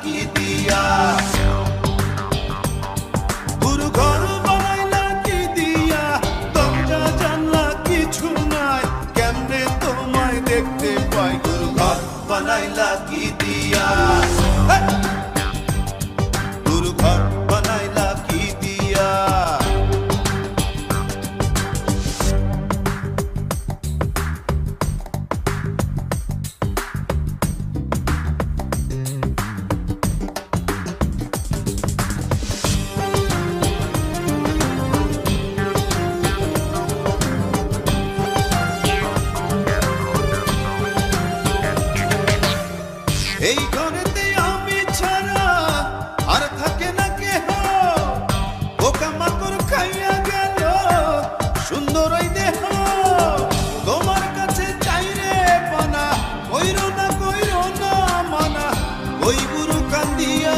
কি দিয়া, গুরু ঘর বানাইলা কি দিয়া, দরজা জানলা কিছু নাই, কেমনে তোমায় দেখতে পাই, গুরু ঘর বানাইলা কি দিয়া, গুরু ঘর বানাইলা কি দিয়া। এই ঘরেতে আমি ছাড়া আর থাকে না কেহ, পোকামাকড় খাইয়া গেল সুন্দর ওই দেহ, তোমার কাছে চাই রে পানা, কইরো না মানা, ওই গুরু কান্দিয়া,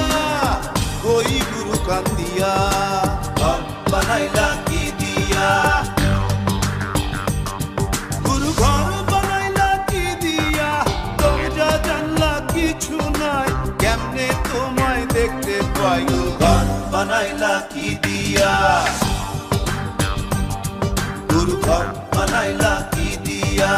ওই গুরু কান্দিয়া, ঘর বানাইলা কি দিয়া, গুরু ঘর বানাইলা কি দিয়া, দরজা জানলা কিছু নাই, কেমনে তোমায় দেখতে পাই, গুরু ঘর বানাইলা কি দিয়া, গুরু ঘর বানাইলা কি দিয়া।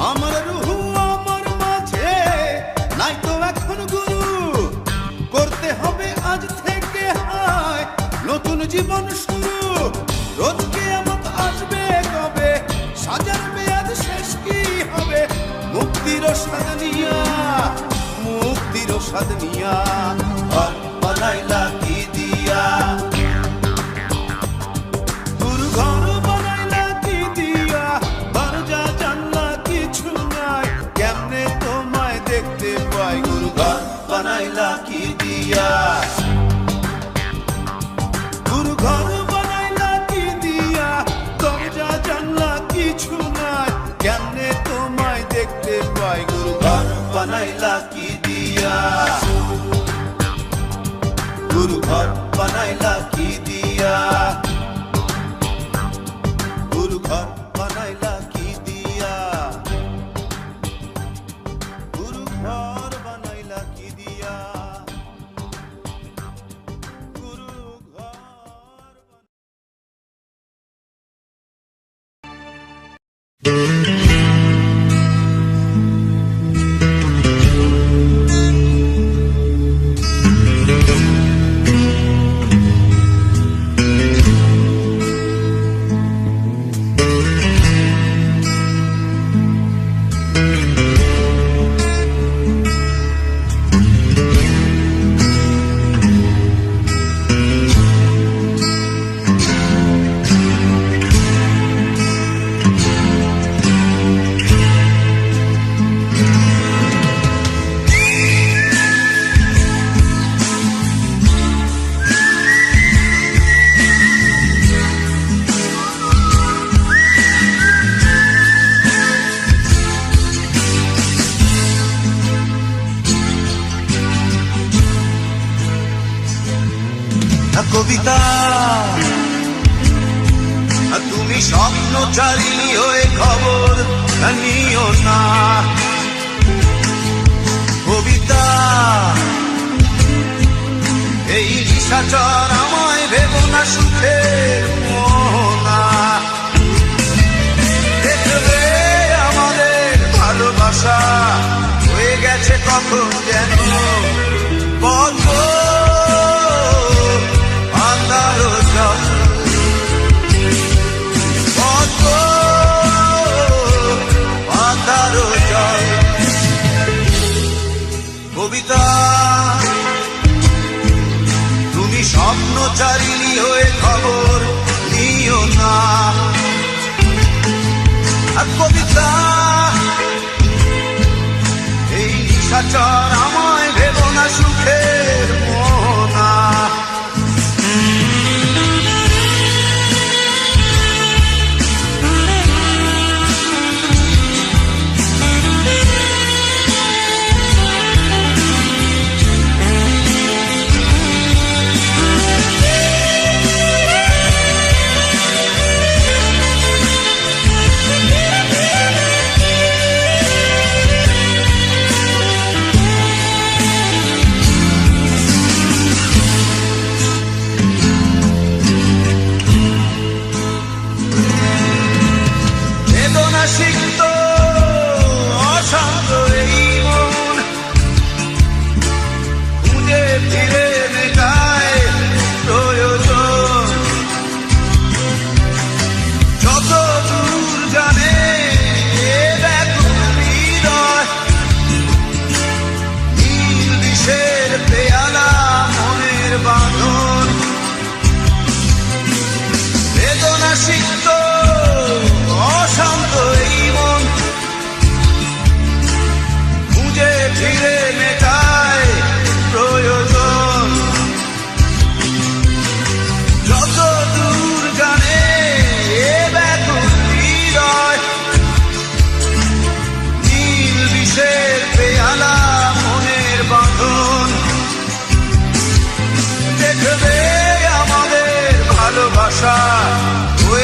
আমার রুহু আমার মাঝে নাই তো এখন গুরু, করতে হবে আজ থেকে হায় নতুন জীবন শুরু, রোজ কিয়ামত আসবে কবে, সাজার মেয়াদ শেষ কি হবে, মুক্তির স্বাদ নিয়া, মুক্তির স্বাদ নিয়া, ঘর বানাইলা কি দিয়া, গুরু ঘর বানাইলা কি দিয়া, দরজা জানলা কিছু নাই, কেমনে তোমায় দেখতে পাই, গুরু ঘর বানাইলা কি দিয়া, গুরু ঘর বানাইলা কি দিয়া, দরজা জানলা কিছু নাই, কেমনে তোমায় দেখতে পাই, গুরু ঘর বানাইলা কি দিয়া, গুরু ঘর বানাইলা কি দিয়া, গুরু ঘর বানাইলা কি দিয়া, গুরু ঘর বানাইলা কি দিয়া, গুরু ঘর। কবিতা, তুমি স্বপ্নচারী হয়ে খবর নিও না, কবিতা এই নিশাচর আমায় ভেবো না সুখের মোহনা, দেখবে আমাদের ভালোবাসা হয়ে গেছে কখন যেন বলব আন্ধারো জল, বলব আন্ধারো জল। কবিতা তুমি স্বপ্নচারিণী হয়ে খবর নিও না, আর কবিতা এই নিশাচর আমায় ভেবো না সুখের মোহনা।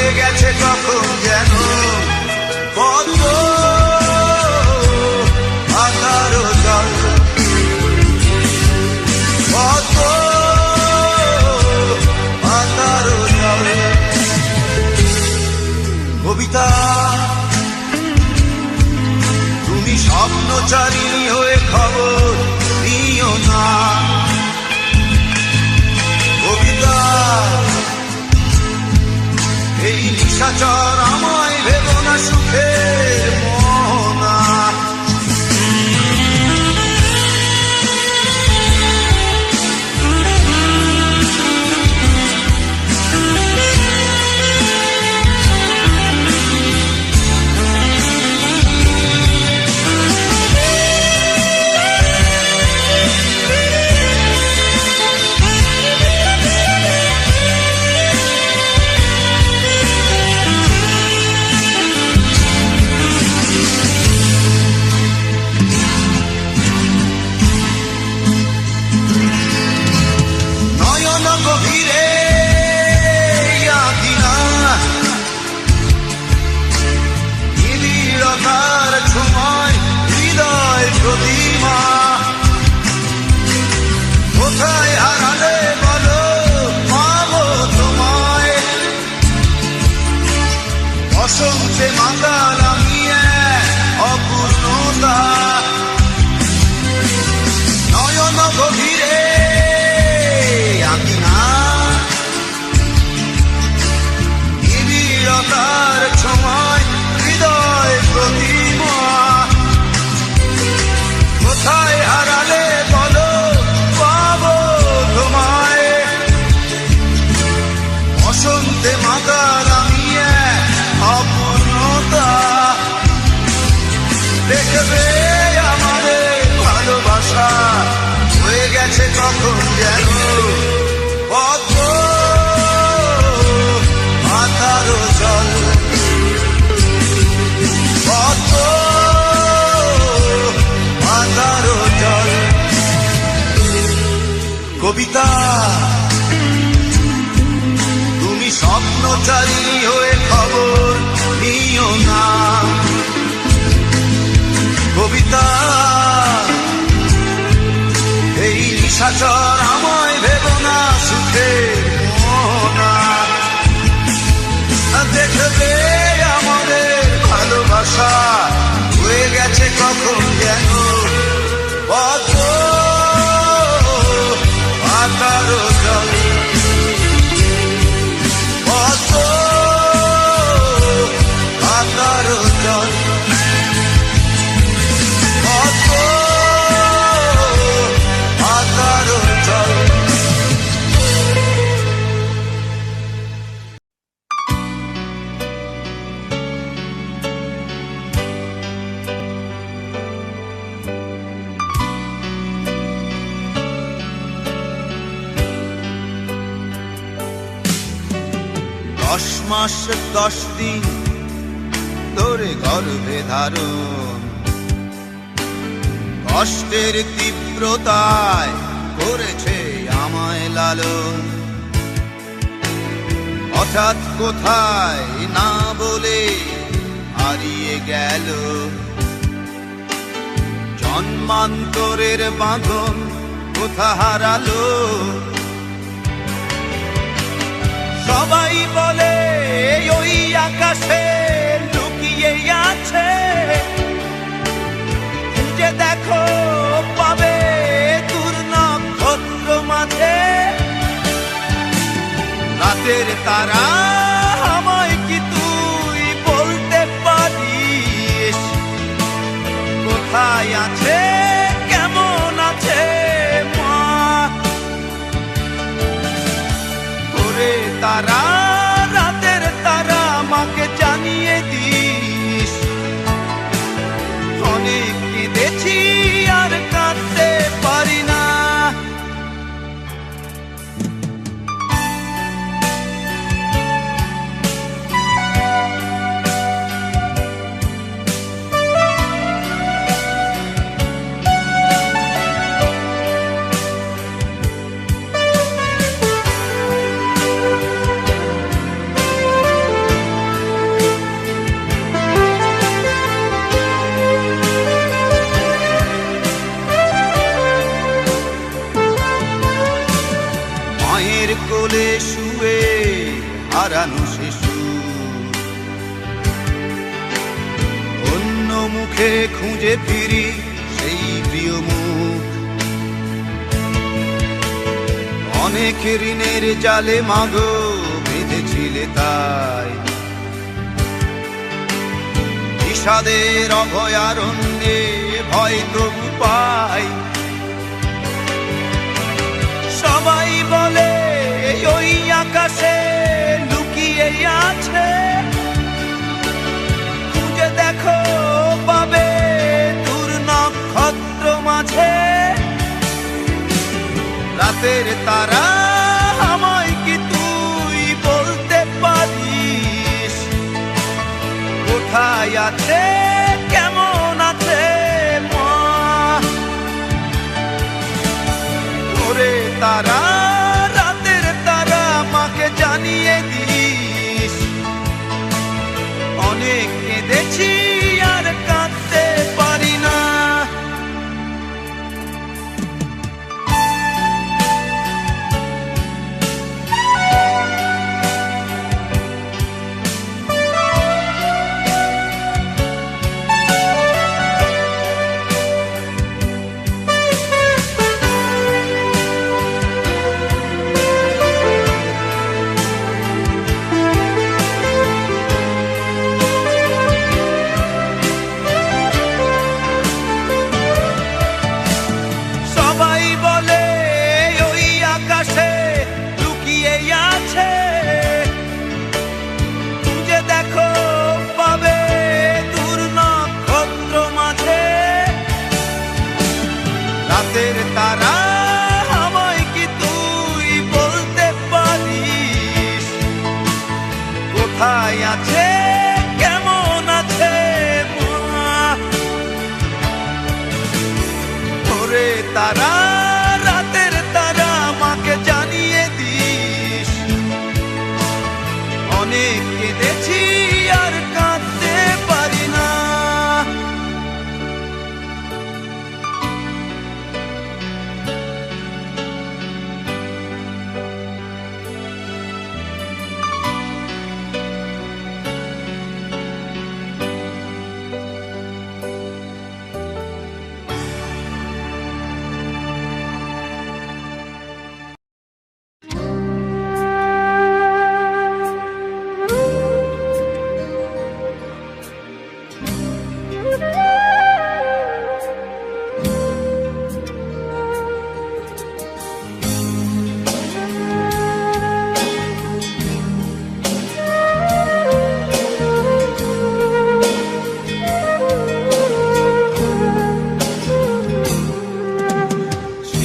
হয়ে গেছে কখন যেন পদ্ম পাতারও জল, পদ্ম পাতারও জল। কবিতা তুমি স্বপ্নচারিণী হয়ে খবর নিও না। কবিতা এই নিশাচর আমায় ভেবো না সুখের মোহনা। গভীরে নিবিড়তার ছোঁয়ায় হৃদয় প্রতিমা, কোথায় হারালে বলো পাবো তোমায়। বসন্তে মাতাল আমি অপূর্ণতা, নয়ন গভীরে তার ছোঁয়ায় হৃদয় প্রতিমা, কোথায় হারালে বলো পাবো তোমায়। বসন্তে মাতাল আমি অপূর্ণতা, দেখবে আমাদের ভালোবাসা হয়ে গেছে কখন যেন পদ্ম পাতারও জল, পদ্ম পাতারও জল। কবিতা তুমি স্বপ্নচারিণী হয়ে খবর নিও না। কবিতা এই নিশাচর আমায় ভেবো না সুখের মোহনা। দেখবে আমাদের ভালোবাসা হয়ে গেছে কখন যেন পদ্ম পাতারও জল, পদ্ম পাতারও জল, পদ্ম পাতারও জল। দশ মাস 10 দিন ধরে গর্ভে ধারণ, কষ্টের তীব্রতায় করেছে আমায় লালন। হঠাৎ কোথায় না বলে হারিয়ে গেল জন্মান্তরের বাঁধন, কোথা হারালো। সবাই বলে ওই আকাশে লুকিয়ে আছে, যে দেখো পাবে দূর নক্ষত্র মাঝে। রাতের তারা আমায় কি তুই বলতে পারিস, কোথায় আছে কেমন আছে মা। করে তারা রাতের তারা মাকে জানিয়ে দিস, অনেক কেঁদেছি আর কাঁদতে পারি না। হারানো শিশু। অন্য মুখে খুঁজে ফিরি সেই প্রিয় মুখ, অনেক ঋণের জালে মাগো বেঁধেছিলে তাই। বিষাদের অভয়ারণ্যে ভয় তবু পাই। সবাই বলে ওই আকাশে লুকিয়ে আছে, খুঁজে দেখো পাবে দূর নক্ষত্র মাঝে। রাতের তারা আমায় কি তুই বলতে পারিস, কোথায় আছে কেমন আছে মা? ওরে তারা, রাতের তারা, মাকে জানিয়ে দিস। অনেক কেঁদেছি আর কাঁদতে পারি না। রাতের তারা আমায় কি তুই বলতে পারিস, কোথায় আছে কেমন আছে মা? ওরে তারা, রাতের তারা, মাকে জানিয়ে দিস। অনেক কেঁদেছি আর কাঁদতে পারি না।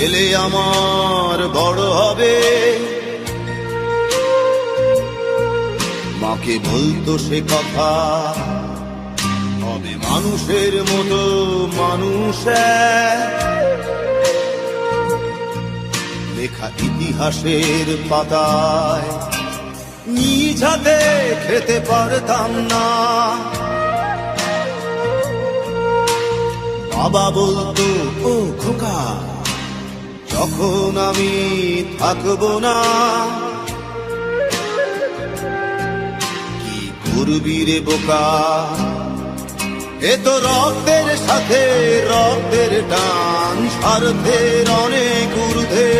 ছেলে আমার বড় হবে, মাকে বলতো সে কথা, হবে মানুষের মতো মানুষ। লেখা ইতিহাসের পাতায় নিজ হাতে খেতে পারতাম না। বাবা বলতো ও খোকা, যখন আমি থাকবো না, কি করবি রে বোকা? এ তো রক্তের সাথে রক্তের টান, স্বার্থের অনেক ঊর্ধ্বে।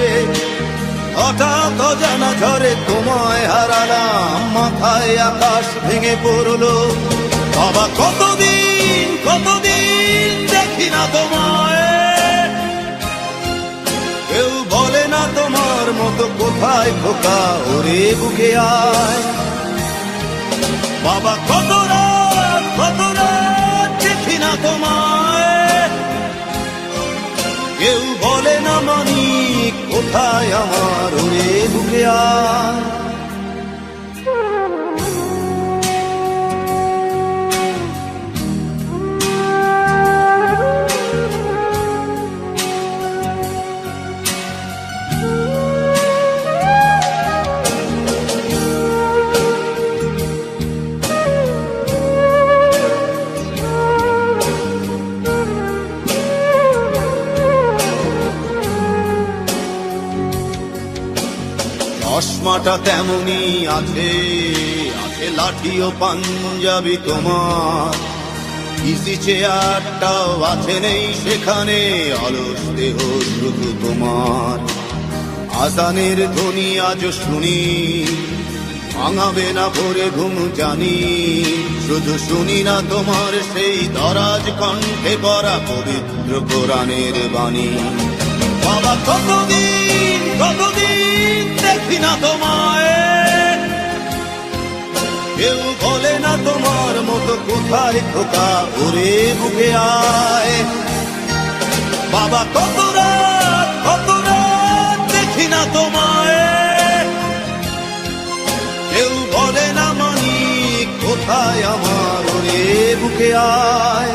হঠাৎ অজানা ঝড়ে তোমায় হারালাম, মাথায় আকাশ ভেঙে পড়লো। বাবা কতদিন কতদিন দেখি না তোমায়, কেউ বলে না তোমার মতো কোথায় খোকা, ওরে বুকে আয়। বাবা কত রাত দেখি না তোমায়, কেউ বলে না মানি কোথায় আমার, ওরে বুকে আয়। চশমাটা তেমনি আছে, আছে লাঠি ও পাঞ্জাবি তোমার। ইজি চেয়ারটাও আছে নেই সেখানে, অলস দেহ শুধু তোমার। আজানের ধ্বনি আজ শুনি, ভাঙাবে না ভোরে ঘুম জানি। শুধু শুনি না তোমার সেই দরাজ কণ্ঠে পড়া পবিত্র কোরআনের বাণী। বাবা কতদিন কতদিন দেখি না তোমায়, কেউ বলে না তোমার মতো কোথায় খোকা, ওরে বুকে আয়। বাবা কত রাত দেখি না তোমায়, কেউ বলে না মানি কোথায় আমার, ওরে বুকে আয়।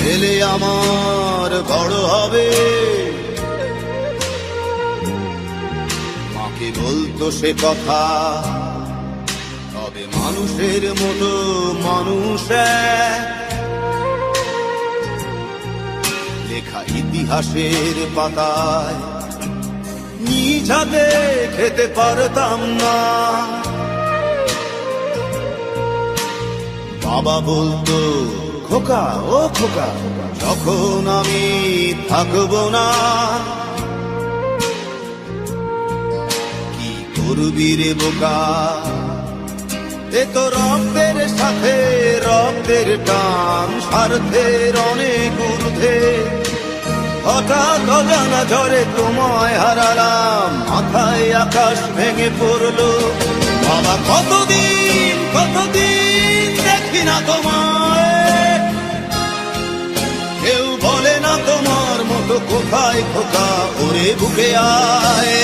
ছেলে আমার বড় হবে, মাকে বলতো সে কথা, তবে মানুষের মতো মানুষ এক। লেখা ইতিহাসের পাতায় নিজ হাতে খেতে পারতাম না। বাবা বলতো খোকা ও খোকা, যখন আমি থাকবো না, কি করবি রে বোকা, এ তো রক্তের সাথে রক্তের টান, স্বার্থের অনেক ঊর্ধ্বে। হঠাৎ অজানা ঝড়ে তোমায় হারালাম, মাথায় আকাশ ভেঙে পড়লো। বাবা কতদিন কতদিন দেখি না তোমায়, কেউ বলে না তোমার মতো কোথায় খোকা, ওরে বুকে আয়।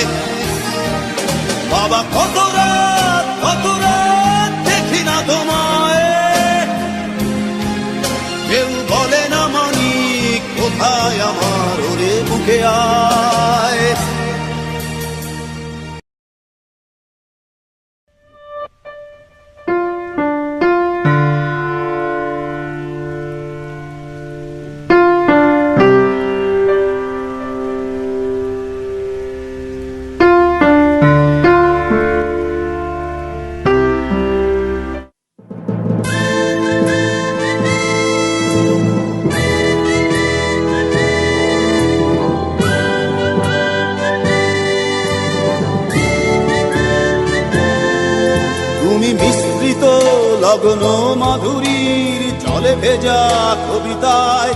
বাবা কত রাত দেখি না তোমায়, কেউ বলে না মানি কোথায় আমার, ওরে বুকে আয়। মিশ্রিত লগ্ন মাধুরীর জলে ভেজা কবিতায়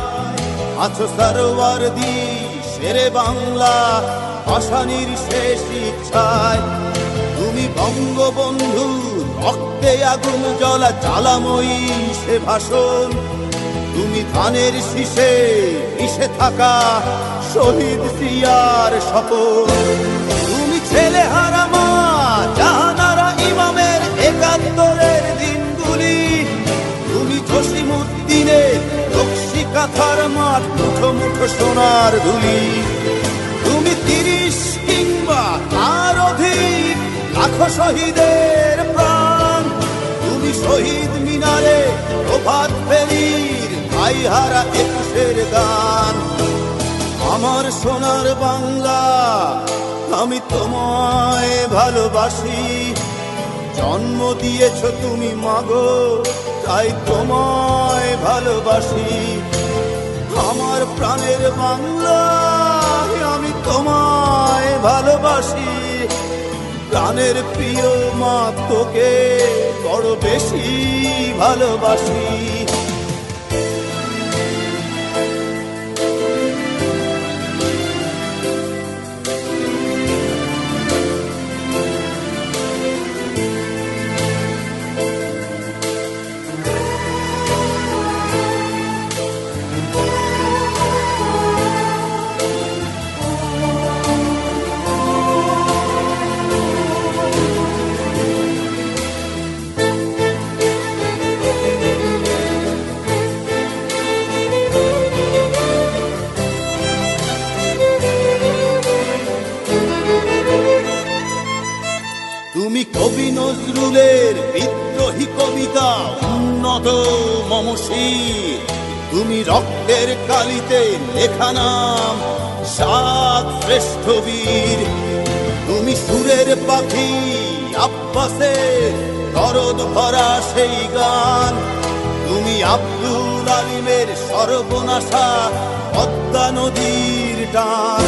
আছো সরোয়ারদি শেরে বাংলা ভাষানির শেষ ইচ্ছায়। তুমি বঙ্গবন্ধু রক্তে আগুন জ্বলা জ্বালাময়ী সে ভাষণ। তুমি ধানের শীষে মিশে থাকা শহীদ জিয়ার শপথ। তুমি ছেলে হারা মা জাহানারা ইমামের ৭১-এর দিনগুলি। তুমি জসিমউদ্দিনের রক্সি কাঁথার মাঠ মুঠো মুঠো সোনার ধুলি। তুমি ৩০ কিংবা তার অধিক লাখো শহীদের প্রাণ। তুমি শহীদ মিনারে প্রভাত ফেরির ভাইহারা ২১-এর গান। আমার সোনার বাংলা আমি তোমায় ভালোবাসি। জন্ম দিয়েছ তুমি মাগো তাই তোমায় ভালোবাসি। আমার প্রাণের বাংলা আমি তোমায় ভালোবাসি। প্রাণের প্রিয় মা তোকে বড় বেশি ভালোবাসি। তুমি কবি নজরুলের বিদ্রোহী কবিতা উন্নত মমশির, তুমি রক্তের কালিতে লেখা নাম সাত শ্রেষ্ঠ বীর। তুমি সুরের পাখি আব্বাসের দরদ ভরা সেই গান, তুমি আব্দুল আলিমের সর্বনাশা পদ্মা নদীর টান।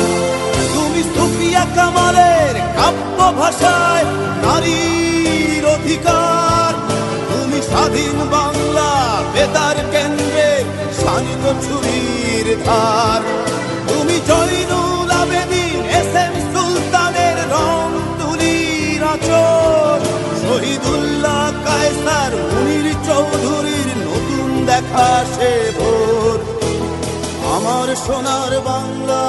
তুমি সুফিয়া কামালের কাব্য ভাষায় নারীর অধিকার, তুমি স্বাধীন বাংলা বেতার কেন্দ্রের শানিত ছুরির ধার। তুমি জয়নুল আবেদিন এস এম সুলতানের রং তুলির আঁচল, শহীদুল্লাহ কায়সার মুনির চৌধুরীর নতুন দেখা সে ভোর। আমার সোনার বাংলা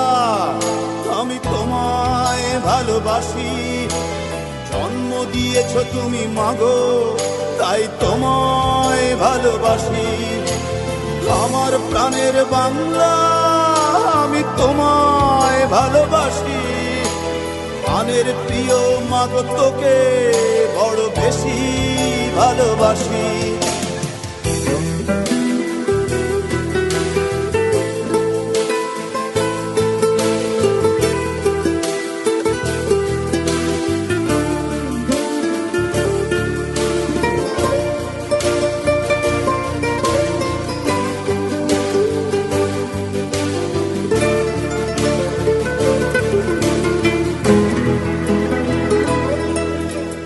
আমি তোমায় ভালোবাসি, জন্ম দিয়েছ তুমি মাগো তাই তোমায় ভালোবাসি। আমার প্রাণের বাংলা আমি তোমায় ভালোবাসি, প্রাণের প্রিয় মাগো তোকে বড় বেশি ভালোবাসি।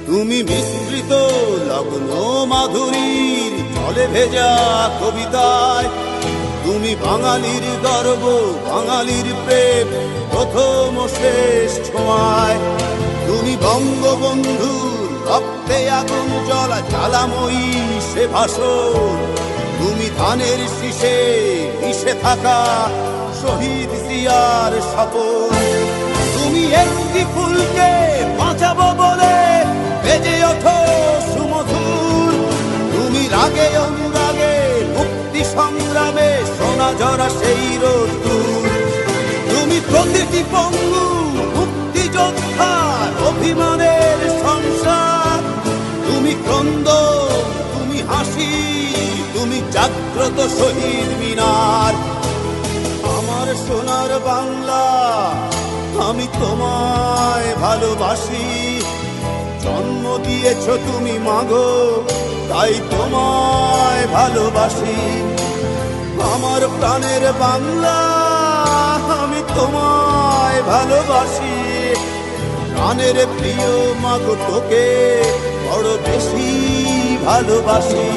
তুমি মিশ্রিত লগ্ন মাধুরীর জলে ভেজা কবিতায়, তুমি বাঙালির গর্ব বাঙালির প্রেম প্রথম শেষ ছোঁয়ায়। তুমি বঙ্গবন্ধুর রক্তে আগুন জ্বলা জ্বালাময়ী সে ভাষণ, তুমি ধানের শীষে মিশে থাকা শহীদ জিয়ার শপথ। তুমি একটি ফুলকে বাঁচাবো বলে বেজে ওঠো সুমধুর, তুমি রাগে অনুরাগে মুক্তি সংগ্রামে সোনা ঝরা সেই রোদ্দুর। তুমি প্রতিটি পঙ্গু মুক্তিযোদ্ধার অভিমানের সংসার, তুমি ক্রন্দন তুমি হাসি তুমি জাগ্রত শহীদ মিনার। আমার সোনার বাংলা আমি তোমায় ভালোবাসি, জন্ম দিয়েছ তুমি মাগো তাই তোমায় ভালোবাসি। আমার প্রাণের বাংলা আমি তোমায় ভালোবাসি, প্রাণের প্রিয় মাগো তোকে বড় বেশি ভালোবাসি।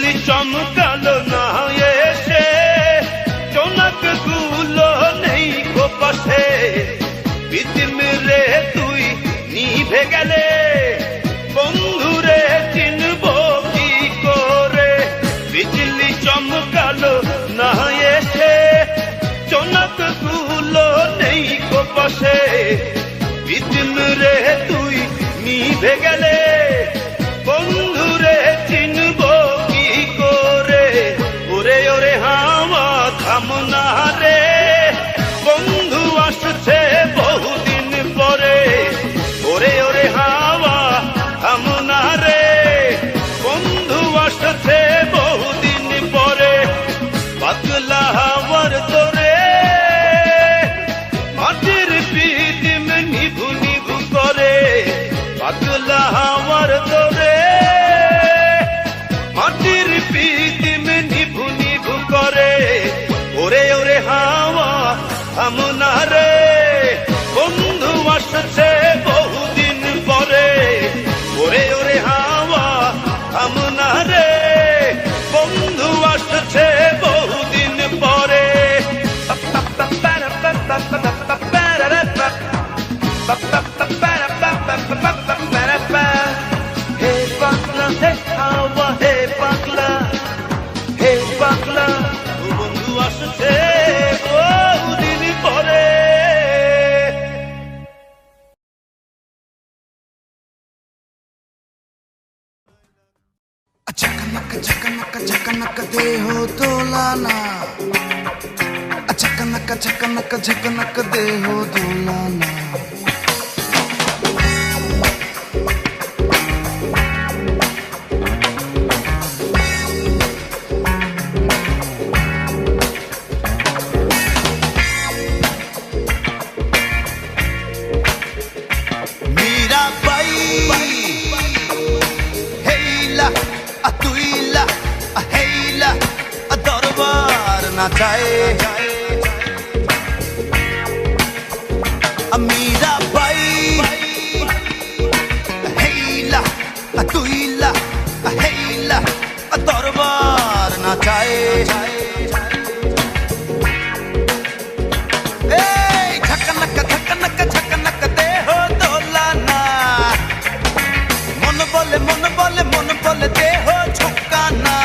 বিজলি চমকালো না এসে, জোনাক গুলো নেই গো পাশে, বিদিম রে তুই নিভে গেলে বন্ধুরে চিনব কি করে। বিজলি চমকালো না এসে, জোনাক গুলো নেই গো পাশে, বিদিম রে তুই নিভে গেলে বন্ধুরে চিনব কি করে। ওরে ওরে হাওয়া থামনা রে, বন্ধু আসছে বহুদিন পরে। ওরে ওরে হাওয়া থামনা রে, বন্ধু আসছে বহুদিন পরে। পাগলা হাওয়ার তোরে মাটির পিদিম নিভু নিভু করে। পাগলা হাওয়ার তোরে মাটির পিদিম নিভু নিভু করে। ওরে ওরে হাওয়া থামনা রে, বন্ধু আসছে বহুদিন পরে। ওরে ওরে হাওয়া থামনা রে, বন্ধু আসছে বহুদিন পরে। হে পাগলা হে হাওয়া হে পাগলা, হে পাগলা বন্ধু আসছে বহুদিন পরে। झकनक दे हो दोलाना, झकनक दे हो दोलाना। मीरा बाई हेला अतुइला हेला दरबार नाचाए। मीरा बाई हेला अतुइला हेला दरबार नाचाए। झकनक दे हो दोलाना, मन बोले दे हो झुकाना।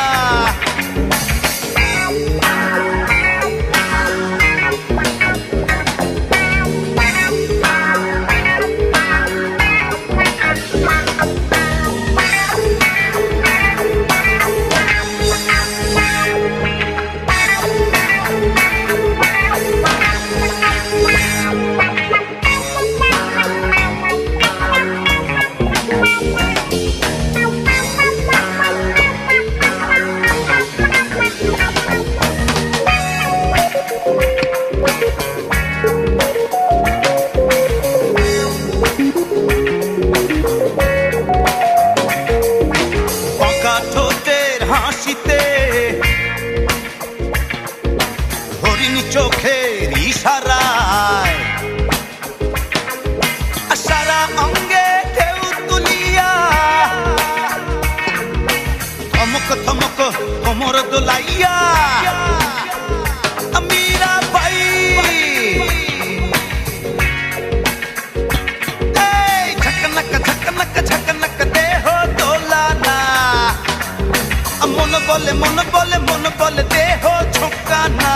চোখের ইশারায় সারা অঙ্গে ঢেউ তুলিয়া থমক থমক কোমর দোলাইয়া। মীরা বাই ঝকনক দে হো দোলানা, মন বলে দে হো ঝুঁকানা।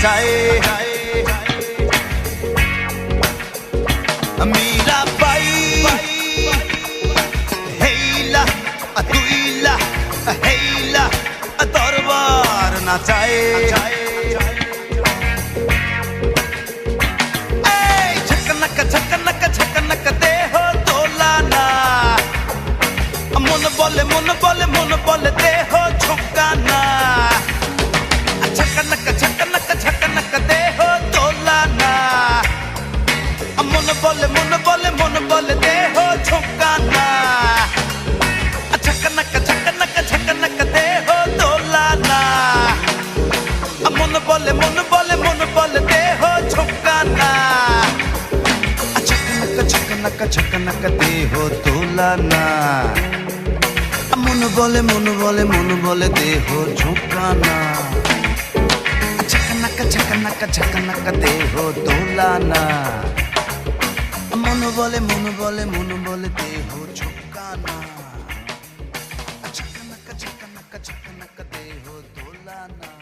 নাচায় মীরাবাই হেইলা দুইলা হেইলা দরবার নাচায় ঝকনক দেহ দোলানা মন বলে দেহ ঝোঁকানা ঝকনক দেহ দোলানা মন বলে দেহ ঝোঁকানা ঝকনক দেহ দোলানা মন বলে দেহ ঝোঁকানা ঝকনক দেহ দোলানা মন বলে দেহ ঝোঁকানা ঝকনক দেহ দোলানা মন বলে দেহ ঝোঁকানা ঝকনক দেহ দোলানা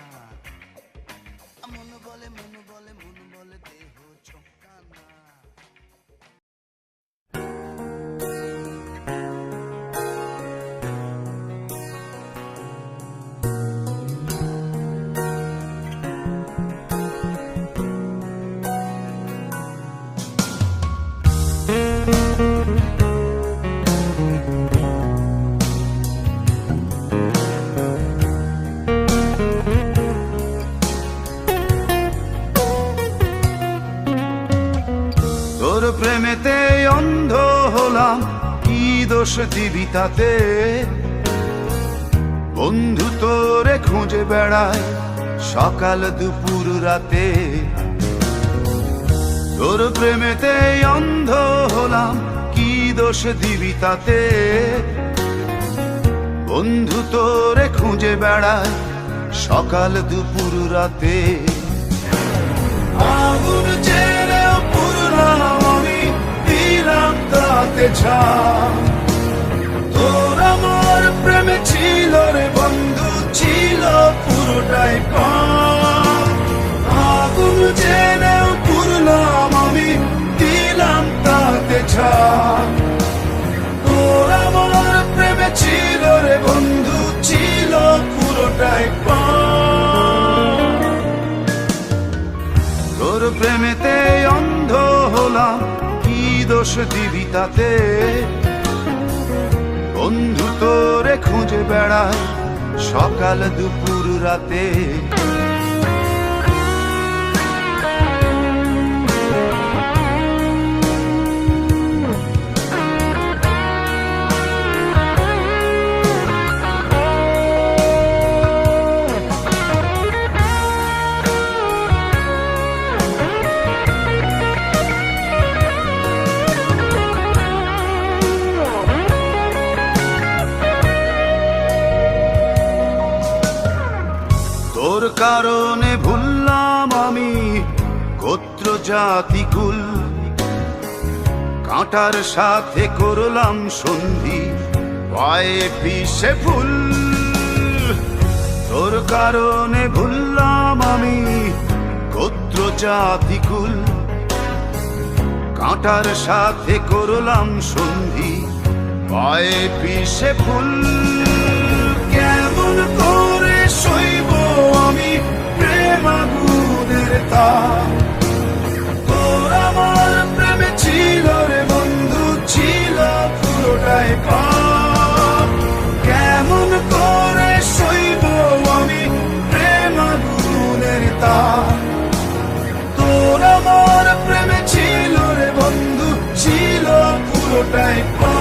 মন বলে দেহ ঝোঁকানা। তোর প্রেমেতে অন্ধ হলাম, কি দোষ দিবি তাতে? বন্ধু তোরে খুঁজে বেড়ায় সকাল দুপুর রাতে। তোর প্রেমেতে অন্ধ হলাম, কি দোষ দিবি তাতে? বন্ধু তোরে খুঁজে বেড়ায় সকাল দুপুর রাতে। আগুন জেলেও পুরলাম আমি, দিলাম তাতে ছাপ। তোর আমার প্রেমে ছিল রে বন্ধু, ছিল পুরোটাই পাপ। আগুন জেলেও পুরলাম আমি, দিলাম তাতে ছাপ। তোর আমার প্রেমে ছিল রে বন্ধু, ছিল পুরোটাই পাপ। তোর প্রেমেতে অন্ধ হলাম, কি দোষ দিবি তাতে? বন্ধু তোরে খুঁজে বেড়ায় সকাল দুপুর রাতে। তোর কারণে ভুললাম আমি গোত্র জাতি কুল, কাঁটার সাথে করলাম সন্ধি, পায়ে পিষে ফুল। তোর কারণে ভুললাম আমি গোত্র জাতি কুল, কাঁটার সাথে করলাম সন্ধি, পায়ে পিষে ফুল। কেমন করে সইব আমি প্রেম আগুনের তাপ? তোর আমার প্রেমে ছিল রে বন্ধু, ছিল পুরোটাই পাপ। কেমন করে সইব আমি প্রেম আগুনের তাপ? তোর আমার প্রেমে ছিল রে বন্ধু, ছিল পুরোটাই পাপ।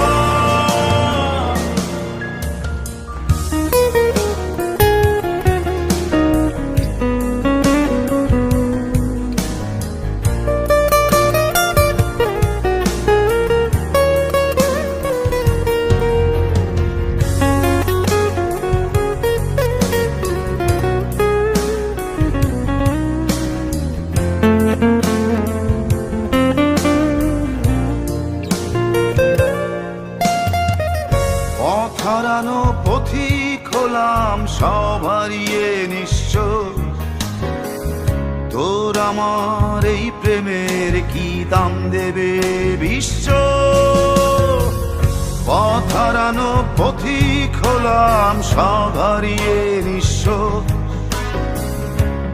হারানো পথিক হলাম, সব হারিয়ে নিঃস্ব। তোর আমার এই প্রেমের কি দাম দেবে বিশ্ব? পথ হারানো পথিক হলাম সব হারিয়ে নিঃস্ব।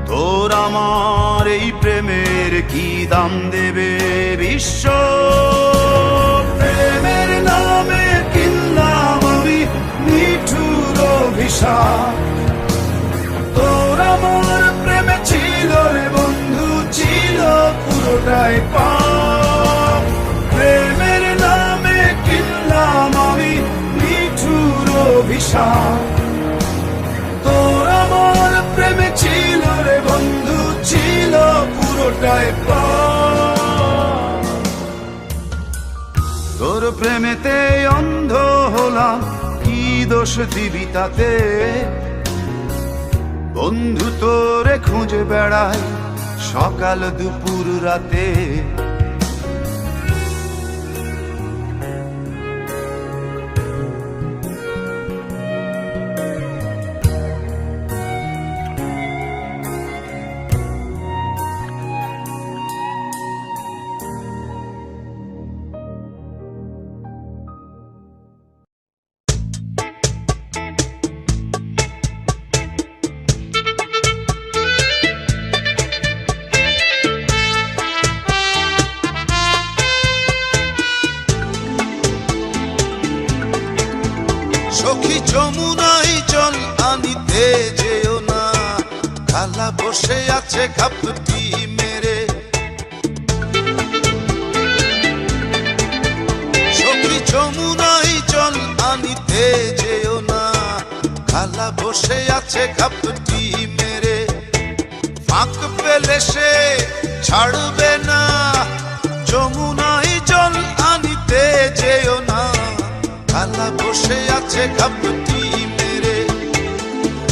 তোর আমার এই প্রেমের কি দাম দেবে বিশ্ব? প্রেমের নামে কিনলাম আমি নিঠুর অভিশাপ। তোর আমার প্রেমে ছিল রে বন্ধু, ছিল পুরোটাই পাপ। প্রেমের নামে কিনলাম আমি নিঠুর অভিশাপ। তোর আমার প্রেমে ছিল রে বন্ধু, ছিল পুরোটাই পাপ। তোর প্রেমেতে অন্ধ হলাম, কি দোষ দিবি তাতে? বন্ধু তোরে খুঁজে বেড়াই সকাল দুপুর রাতে। সখী যমুনাই জল আনিতে যেও না, খালা বসে আছে ঘাপটি মেরে। সখী যমুনাই জল আনিতে যেও না, খালা বসে আছে ঘাপটি মেরে। ফাঁক পেলে সে ছাড়বে না, যমুনাই জল আনিতে যেও না, খালা বসে আছে ঘাপটি মেরে।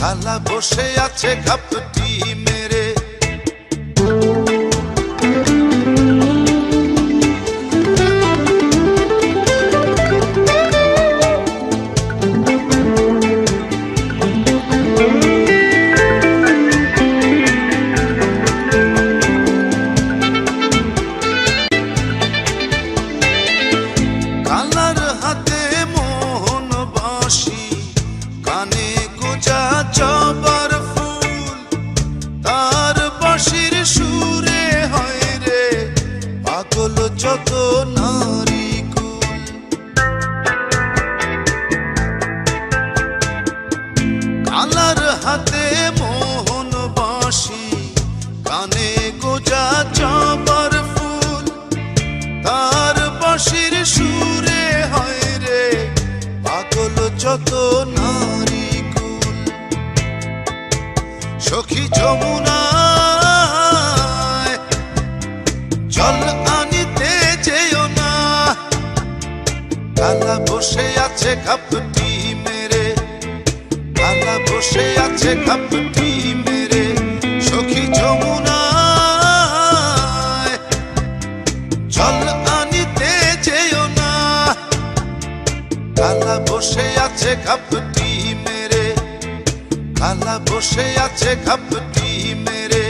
খালা বসে আছে ঘাপটি মেরে। কালার হাতে মোহন বাঁশি, কানে গোজা জবার ফুল। তার বাঁশির সুরে হয় রে পাগল যত নারী কুল। কালার হাতে মোহন বাঁশি, কানে গোজা জবার ফুল। তার বাঁশির সুরে হয় রে পাগল যত নারী কুল। সখী যমুনায় জল আনিতে যেও না, খালা বসে আছে ঘাপটি মেরে। খালা বসে আছে ঘাপটি মেরে। সখী যমুনায় জল আনিতে যেও না, খালা বসে আছে ঘাপটি মেরে। খালা বসে আছে ঘাপটি মেরে।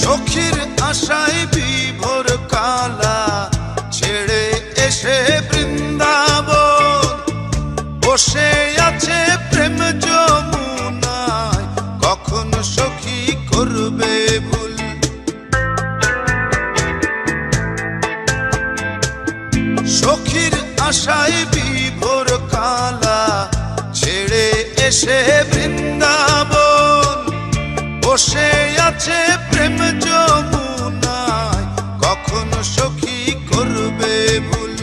সখীর আশায় বিভোর কালা ছেড়ে এসে বৃন্দাবন। বসে আছে প্রেম যমুনায়, কখন সখী করবে ভুল। সখীর আশায় বিভোর কালা ছেড়ে এসে বৃন্দাবন। বসে আছে প্রেম যমুনায়, কখন সখী করবে ভুল।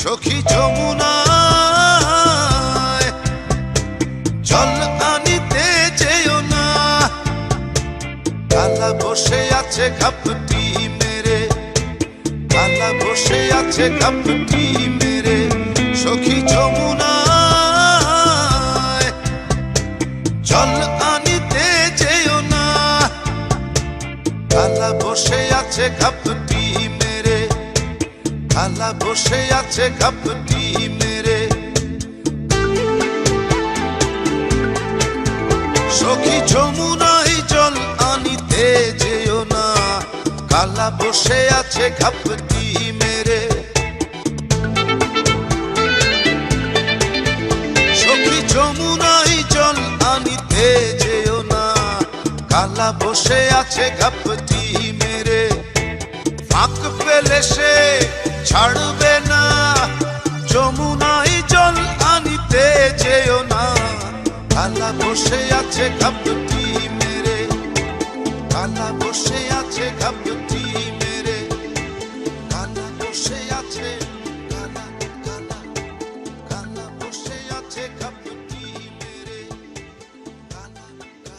সখী যমুনায় জল আনিতে যেও না, খালা বসে আছে ঘাপটি মেরে। খালা বসে আছে ঘাপটি মেরে। সখী যমুনা বসে আছে ঘাপটি মেরে, খালা বসে আছে ঘাপটি মেরে। সখী যমুনায় জল আনিতে যেও না, খালা বসে আছে ঘাপটি মেরে। সখী যমুনায় জল আনিতে যেও না, খালা বসে আছে ঘাপটি মেরে। ফাঁক পেলে সে ছাড়বে না, যমুনায় জল আনিতে যেও না, খালা বসে আছে ঘাপটি মেরে। খালা বসে আছে ঘাপটি মেরে, খালা বসে আছে, খালা খালা খালা বসে আছে ঘাপটি মেরে, খালা খালা।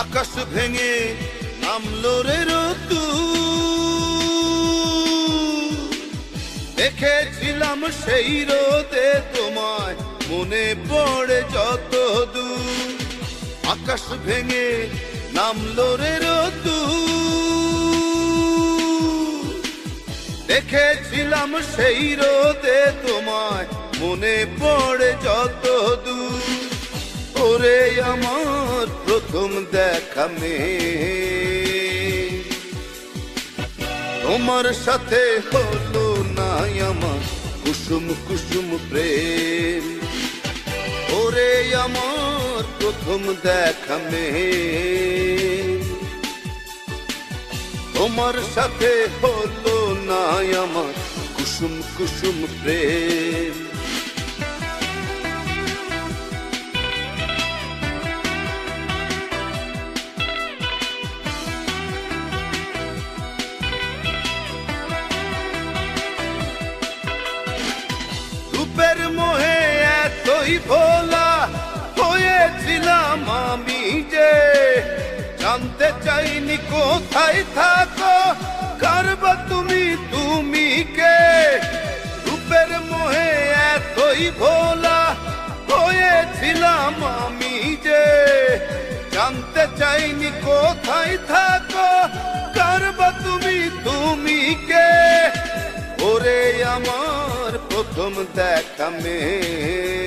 আকাশ ভেঙে নামলো রে রোদ্দুর, দেখেছিলাম সেই রোদে তোমায়, মনে পড়ে যত দূর। আকাশ ভেঙে নামলো রে রোদ্দুর, দেখেছিলাম সেই রোদে তোমায়, মনে পড়ে যত দূর। ওরে আমার প্রথম দেখা মেয়ে, তোমার সাথে হলো না আমার কুসুম কুসুম প্রেম। ওরে আমার প্রথম দেখা মেয়ে, তোমার সাথে হলো না আমার কুসুম কুসুম প্রেম। রূপের মোহে এতই ভোলা হয়েছিলাম আমি যে, জানতে চাইনি কোথায় থাকো, কারবা তুমি তুমি কে। রূপের মোহে এতই ভোলা হয়েছিলাম আমি যে, জানতে চাইনি কোথায় থাকো, কারবা তুমি তুমি কে। ওরে আমার প্রথম দেখা মেয়ে,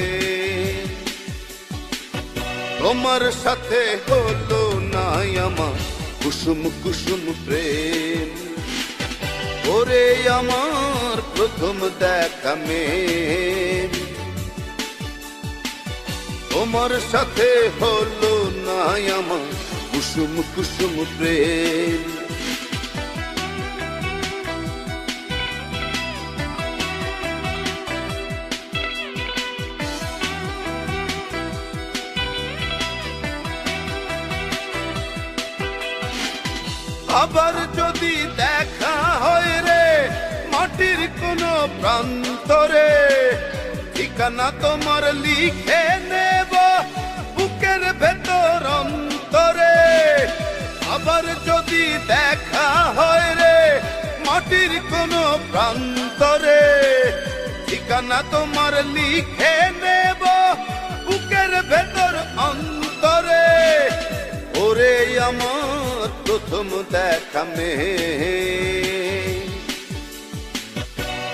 তোমার সাথে হলো না আমার কুসুম কুসুম প্রেম। ওরে আমার প্রথম দেখা মেয়ে, তোমার সাথে হলো না আমার কুসুম কুসুম প্রেম। আবার যদি দেখা হয় রে মাটির কোন প্রান্তরে, ঠিকানা তোমার লিখে নেব বুকের ভেতর অন্তরে। আবার যদি দেখা হয় রে মাটির কোন প্রান্তরে, ঠিকানা তোমার লিখে নেব বুকের ভেতর অন্তরে। ওরে আমার প্রথম দেখা মেয়ে,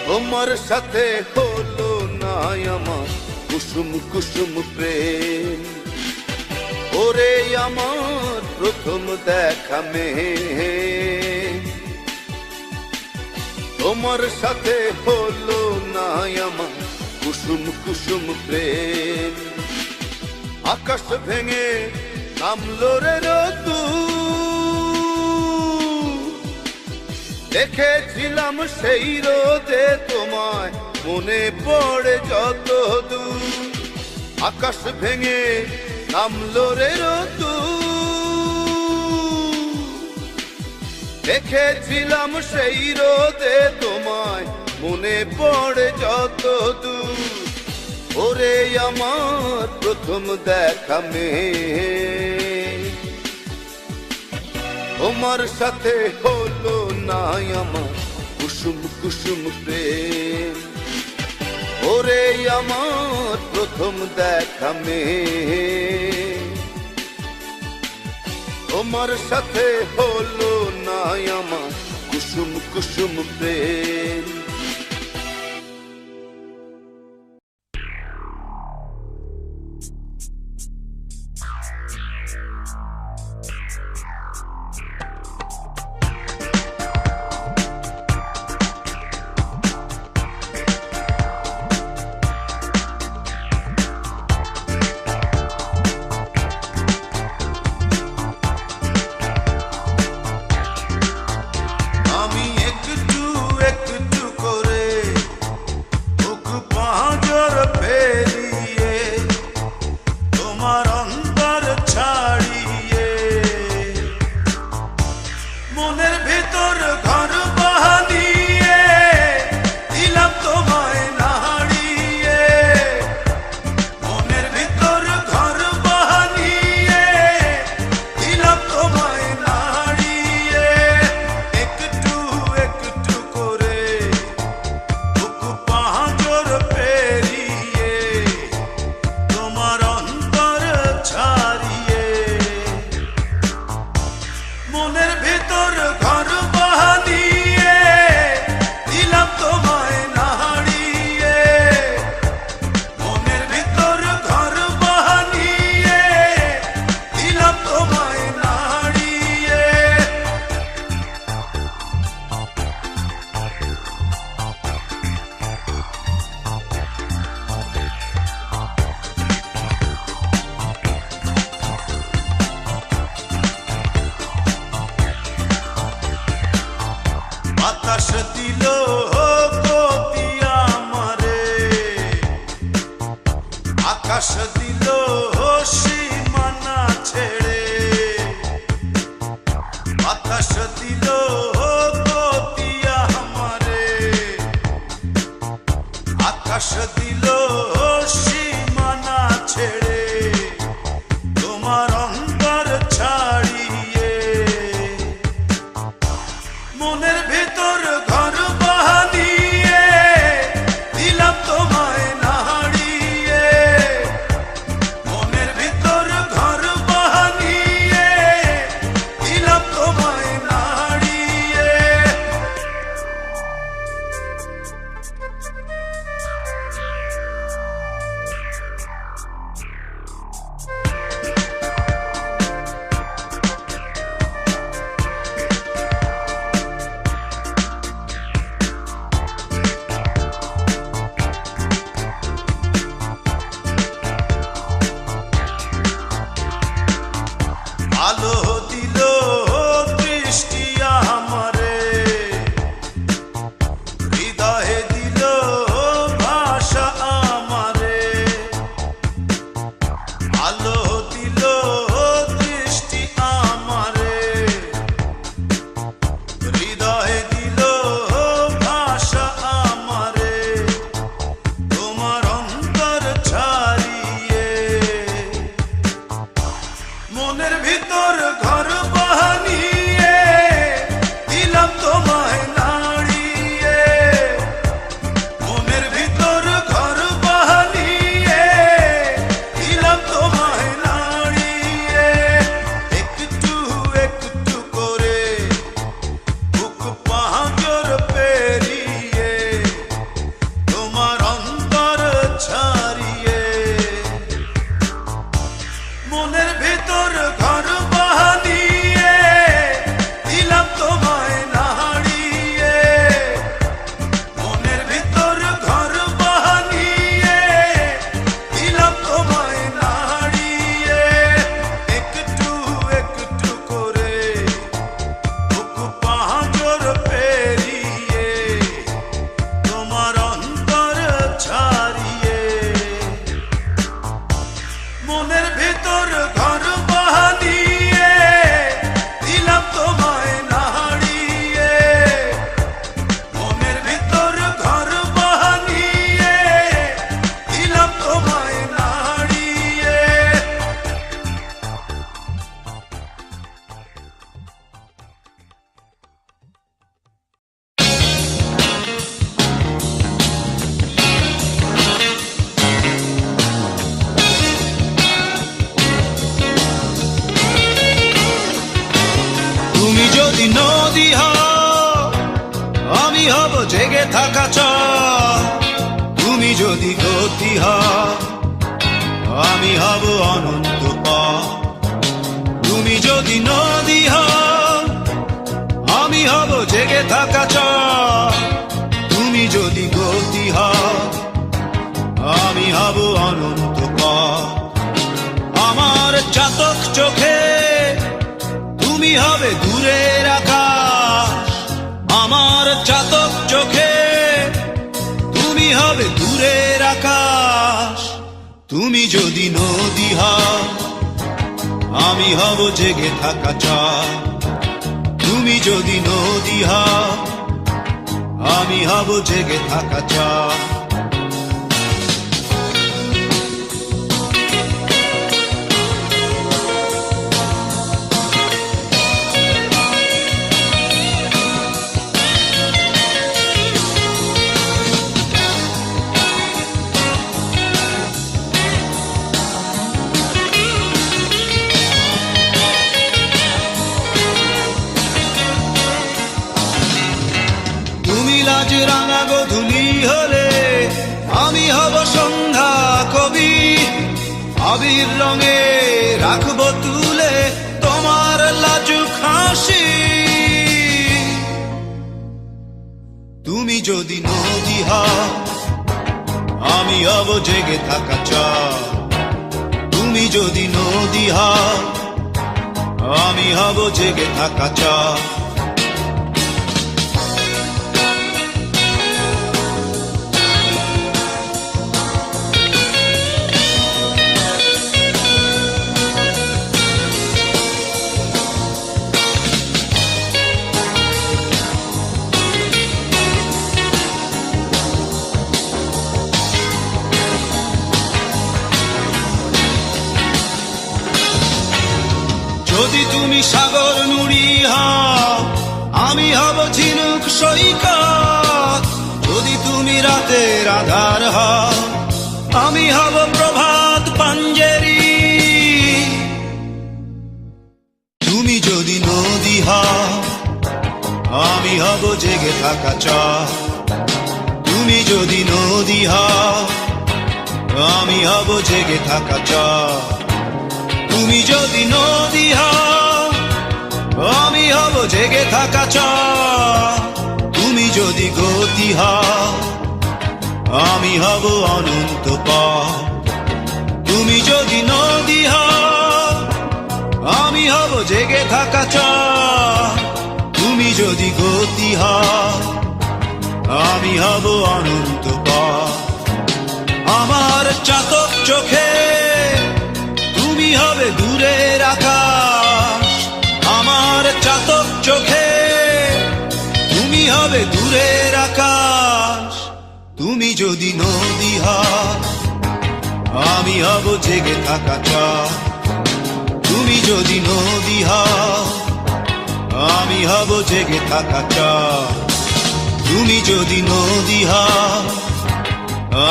তোমার সাথে হলো না আমার কুসুম কুসুম প্রেম। ওরে আমার প্রথম দেখা মেয়ে, তোমার সাথে হলো না আমার কুসুম কুসুম প্রেম। আকাশ ভেঙে নামলো রে রোদ্দুর, দেখেছিলাম সেই রোদে তোমায়, মনে পড়ে যত দূর। আকাশ ভেঙে নামলো রে রোদ্দুর, দেখেছিলাম সেই রোদে তোমায়, মনে পড়ে যত দূর। ওরে আমার প্রথম দেখা মেয়ে। তোমার সাথে হলো না আমার কুসুম কুসুম প্রেম, ওরে আমার প্রথম দেখা মেয়ে। তোমার সাথে হলো না আমার কুসুম কুসুম প্রেম। আমি একটু একটু করে বুক পাঁজর পেরিয়ে তোমার অন্তর ছাড়িয়ে মনের ভেতর ঘর বানিয়ে দিলাম তোমায় নাড়িয়ে, মনের ভেতর ঘর বানিয়ে দিলাম তোমায় নাড়িয়ে। একটু একটু করে বুক পাঁজর পেরিয়ে তোমার অন্তর ছাড়িয়ে মনের ভেতর ঘর বানিয়ে দিলাম তোমায় নাড়িয়ে, মনের ভেতর ঘর বানিয়ে দিলাম তোমায় নাড়িয়ে। বাতাস দিল গতি আমারে, আকাশ দিল সীমানা ছেড়ে। বাতাস দিল গতি আমারে, আকাশ দিল সীমানা ছেড়ে তোমার অন্তর ছাড়িয়ে মনের ভেতর ঘর বানিয়ে দিলাম তোমায় নাড়িয়ে, মনের ভেতর ঘর বানিয়ে দিলাম তোমায় নাড়িয়ে। আলো দিল দৃষ্টি আমারে, হৃদয়ে দিল ভাষা আমারে। আলো দিল দৃষ্টি আমারে, হৃদয়ে দিল ভাষা আমারে তোমার অন্তর ছাড়িয়ে মনের ভিতর ঘর বানিয়ে দিলাম তোমায় নাড়িয়ে, মনের ভিতর ঘর বানিয়ে দিলাম তোমায় নাড়িয়ে। একটু একটু করে বুক পাঁজর পেরিয়ে তোমার অন্তর ছাড়িয়ে মনের ভেতর ঘর বানিয়ে থাকা চাও, তুমি যদি গতি হও আমি হব অনন্ত পথ। তুমি যদি নদী হও আমি হব জেগে থাকা চাও, তুমি যদি গতি হও আমি হব অনন্ত পথ। আমার চাতক চোখে তুমি হবে দূরের আকাশ, আমার চাতক চোখে তুমি হবে দূরের আকাশ। তুমি যদি নদী হও আমি হব জেগে থাকা চাও, তুমি যদি নদী হও আমি হব জেগে থাকা চাও। লাজ রাঙা গধূলি হলে আমি হব সন্ধ্যা কবি, আবির রঙে রাখবো তুলে তোমার লাজুক হাসি। তুমি যদি নদী হও আমি হব জেগে থাকা চাও, তুমি যদি নদী হও আমি হব জেগে থাকা চাও। যদি তুমি সাগর নুড়ি হও আমি হব ঝিনুক সৈকত, যদি তুমি রাতের আধার হও আমি হব প্রভাত পাঞ্জেরি। তুমি যদি নদী হও আমি হব জেগে থাকা চাও, তুমি যদি নদী হও আমি হব জেগে থাকা চাও। তুমি যদি নদী হও আমি হব জেগে থাকা চাও, তুমি যদি গতি হও আমি হব অনন্ত পথ। তুমি যদি নদী হও আমি হব জেগে থাকা চাও, তুমি যদি গতি হও আমি হব অনন্ত পথ। আমার চাতক চোখে তুমি হবে দূরের আকাশ, আমার চাতক চোখে তুমি হবে দূরের আকাশ। তুমি যদি নদী হও আমি হব জেগে থাকা চাও, তুমি যদি নদী হও আমি হব জেগে থাকা চাও। তুমি যদি নদী হও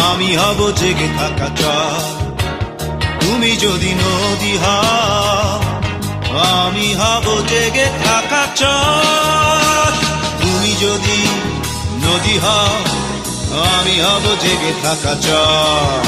আমি হব জেগে থাকা চাও, তুমি যদি নদী হও আমি হব জেগে থাকা চাই। তুমি যদি নদী হও আমি হব জেগে থাকা চাই।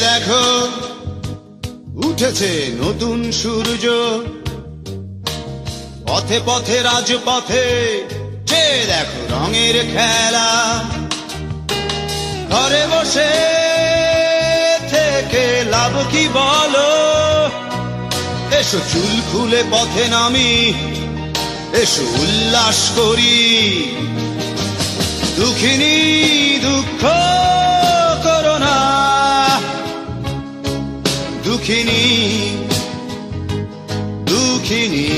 দেখো উঠেছে নতুন সূর্য, পথে পথে রাজপথে যে দেখো রঙের খেলা। ঘরে বসে থেকে লাভ কি বলো, এসো চুল খুলে পথে নামি, এসো উল্লাস করি। দুঃখিনী দুঃখ করো না, দুঃখিনী দুঃখিনী।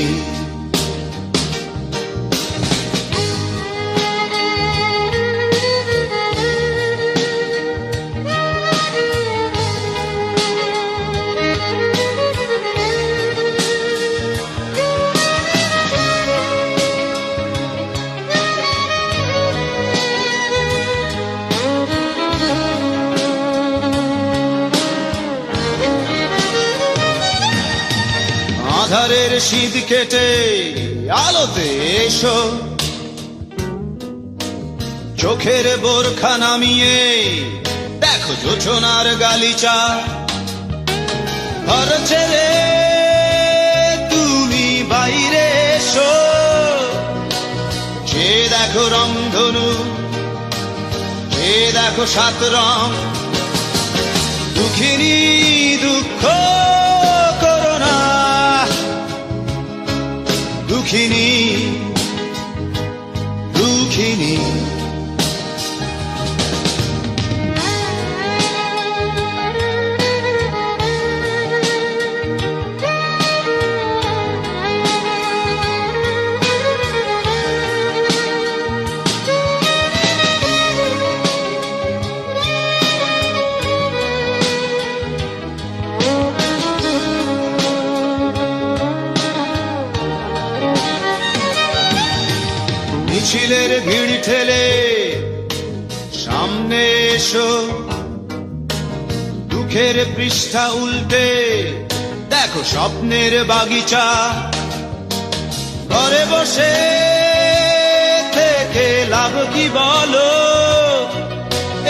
আধারের শীত কেটে আলোতে এসো, চোখের বোরখা নামিয়ে দেখো যোচনার গালিচা। ঘর ছেড়ে তুমি বাইরে এসো, যে দেখো রংধনু, যে দেখো সাত রং। দুঃখিনী দুঃখ করো না, দুঃখিনী দুঃখিনী। মিছিলের ভিড় ঠেলে সামনে এসো, দুঃখের পৃষ্ঠা উল্টে দেখো স্বপ্নের বাগিচা। ঘরে বসে থেকে লাভ কি বলো,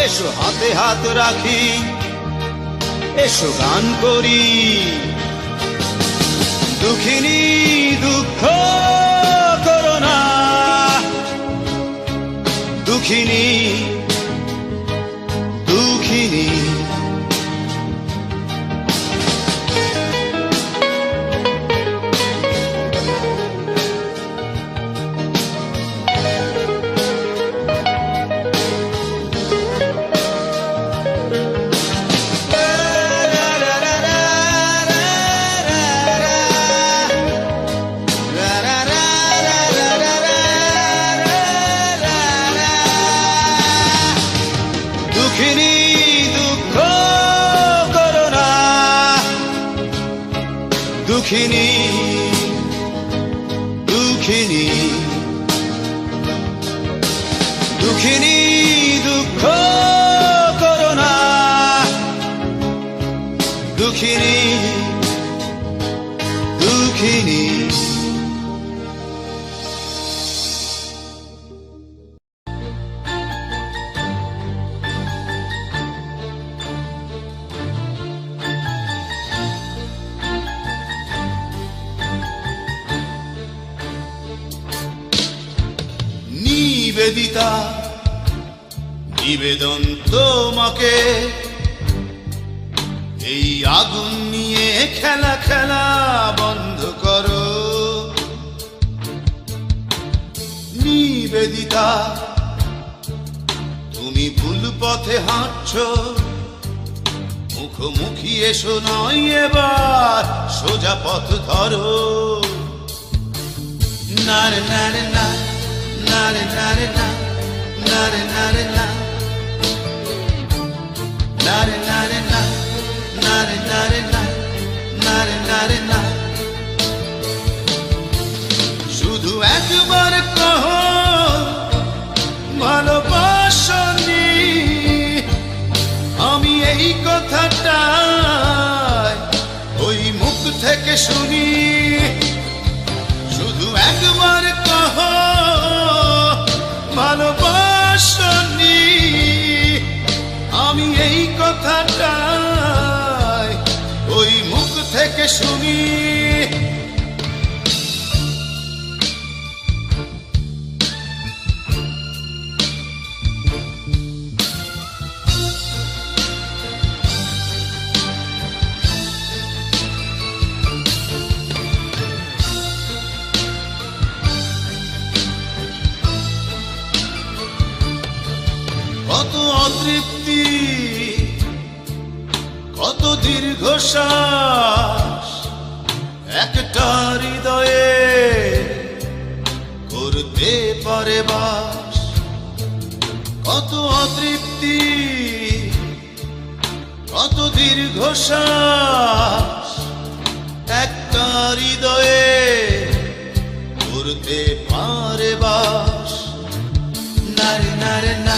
এসো হাতে হাত রাখি, এসো গান করি। দুঃখিনী দুঃখ করো না, দুঃখিনী দুঃখিনী। দুঃখিনী দুঃখ করো না, দুঃখিনী দুঃখিনী। দুঃখিনী দুঃখ করো না, দুঃখিনী দুঃখিনী। নিবেদিতা, নিবেদন তোমাকে, এই আগুন নিয়ে খেলা খেলা বন্ধ করো। নিবেদিতা, তুমি ভুল পথে হাঁটছো, মুখোমুখি এসো নয় এবার সোজা পথ ধরো। নারে নারে না, নারে নারে না, নারে নারে না, নারে নারে না, নারে নারে না, নারে নারে না। শুধু একবার কহো ভালোবাসনি, আমি এই কথাটা ওই মুখ থেকে শুনি। শুধু একবার কহো ভালোবাসনি, আমি এই কথাটা ওই মুখ থেকে শুনি। কত অতৃপ্তি, কত দীর্ঘশ্বাস একটা হৃদয়ে করতে পারে বাস। কত অতৃপ্তি, কত দীর্ঘশ্বাস একটা হৃদয়ে করতে পারে বাস। নারে নারে না,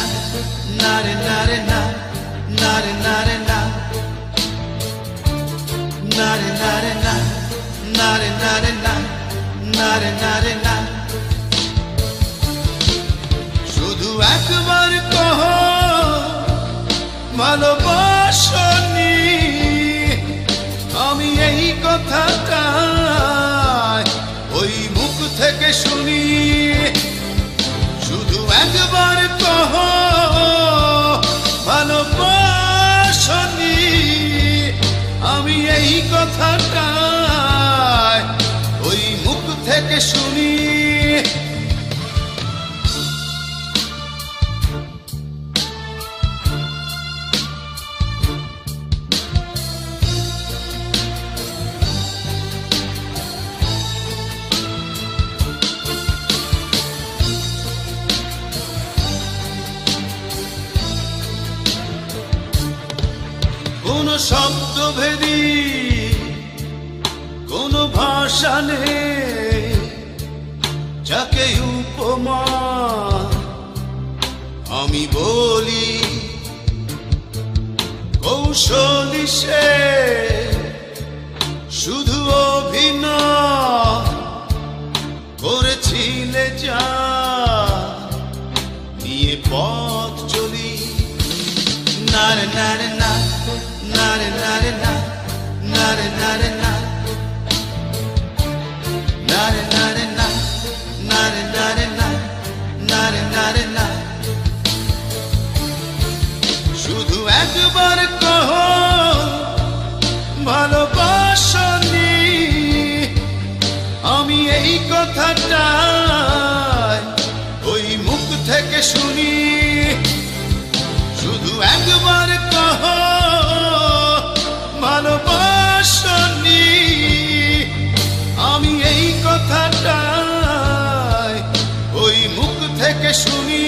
নারে নারে না, নারে নারে না, নারে নারে না, না রে না রে না, না রে না রে না। শুধু একবার কহ ভালোবাসনি, আমি এই কথাটা ওই মুখ থেকে শুনি। শুধু একবার কহ ভালোবাসনি, আমি এই কথাটা ওই মুখ থেকে শুনি। কোন শব্দভেদী কোন ভাষা নেই, যাকে উপমা আমি বলি। কৌশলী সে শুধু অভিনয় করেছিলে যা নিয়ে পথ চলি। না রে না রে না, না রে না রে না, না রে না রে না, না রে না রে না, না রে না রে না, না রে না রে না। শুধু একবার কহ ভালোবাসনি, আমি এই কথাটা ওই মুখ থেকে শুনি। শুধু একবার কহ ভালোবাসনি, আমি এই কথাটা ওই মুখ থেকে শুনি।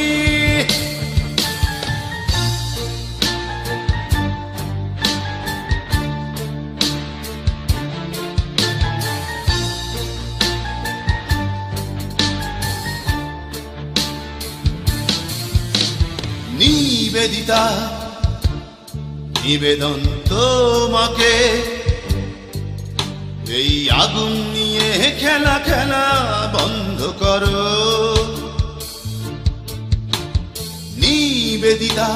নিবেদিতা, নিবেদন তোমাকে, এই আগুন নিয়ে খেলা খেলা বন্ধ করো। নিবেদিতা,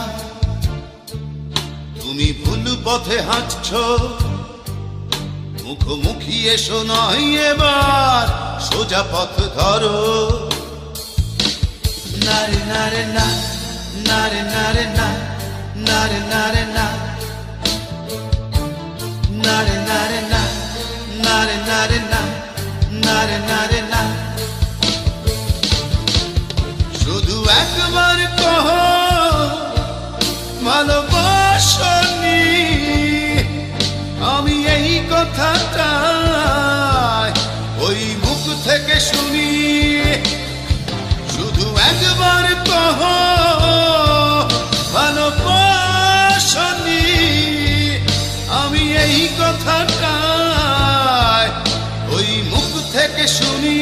তুমি ভুল পথে হাঁটছ, মুখোমুখি এসো নয় এবার সোজা পথ ধরো। না রে না রে না, না রে না রে না, না রে না রে না, না রে না রে না, না রে না রে না, না রে না রে না। শুধু একবার কহ ভালোবাসনি, আমি এই কথাটা ওই মুখ থেকে শুনি। শুধু একবার কহ ভালোবাসনি, আমি এই কথাটা ওই মুখ থেকে শুনি।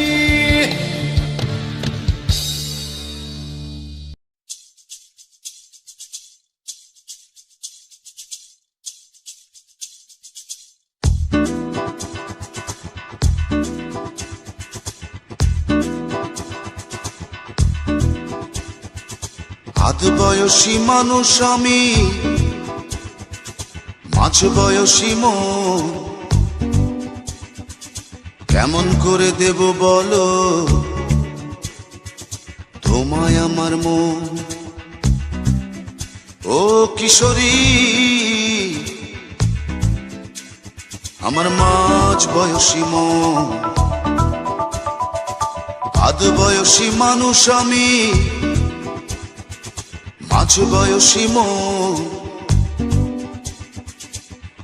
আধ বয়সী মানুষ আমি, মাঝ বয়সী মন, কেমন করে দেব বলো তোমায় আমার মন। ও কিশোরী, আমার মাঝ বয়সী মন, আধ বয়সী মানুষ আমি, মাঝ বয়সী মন,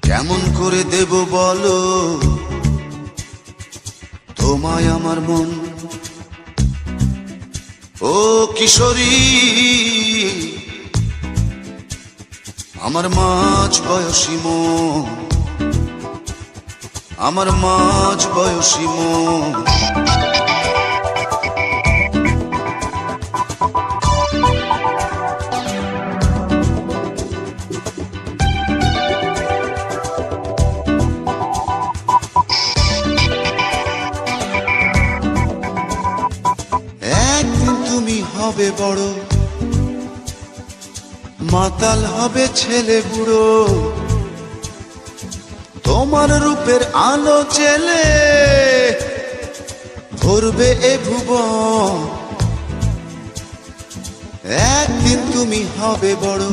কেমন করে দেব বলো তোমায় আমার মন। ও কিশোরী, আমার মাঝ বয়সী মন, আমার মাঝ বয়সী মন। হবে বড়, মাতাল হবে ছেলে বুড়ো, তোমার রূপের আলো জেলে ভরবে এ ভুবন। একদিন তুমি হবে বড়,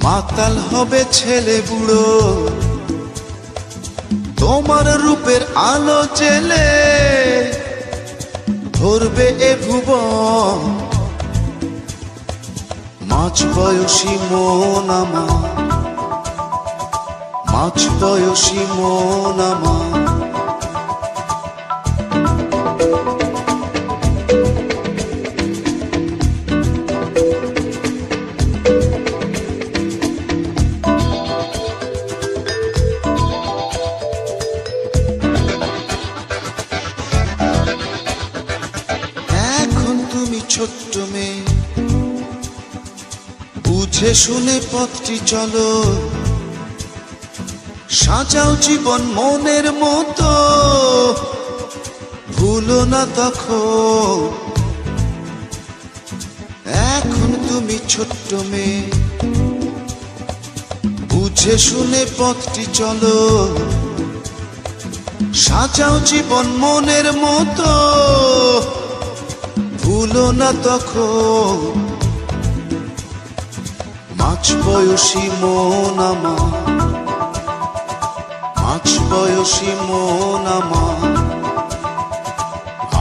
মাতাল হবে ছেলে বুড়ো, তোমার রূপের আলো জেলে ভরবে এ ভুবন। মাঝ বয়সী মন আমার, মাঝ বয়সী মন আমার, এখন তুমি ছোট্ট মেয়ে, বুঝে শুনে পথটি চলো, সাজাও জীবন মনের মতো, ভুলো না তখন। এখন তুমি ছোট্ট মেয়ে, বুঝে শুনে পথটি চলো, সাজাও জীবন মনের মতো, ভুলো না তখন। মাঝ বয়সী মন আমার, মাঝ বয়সী মন আমার,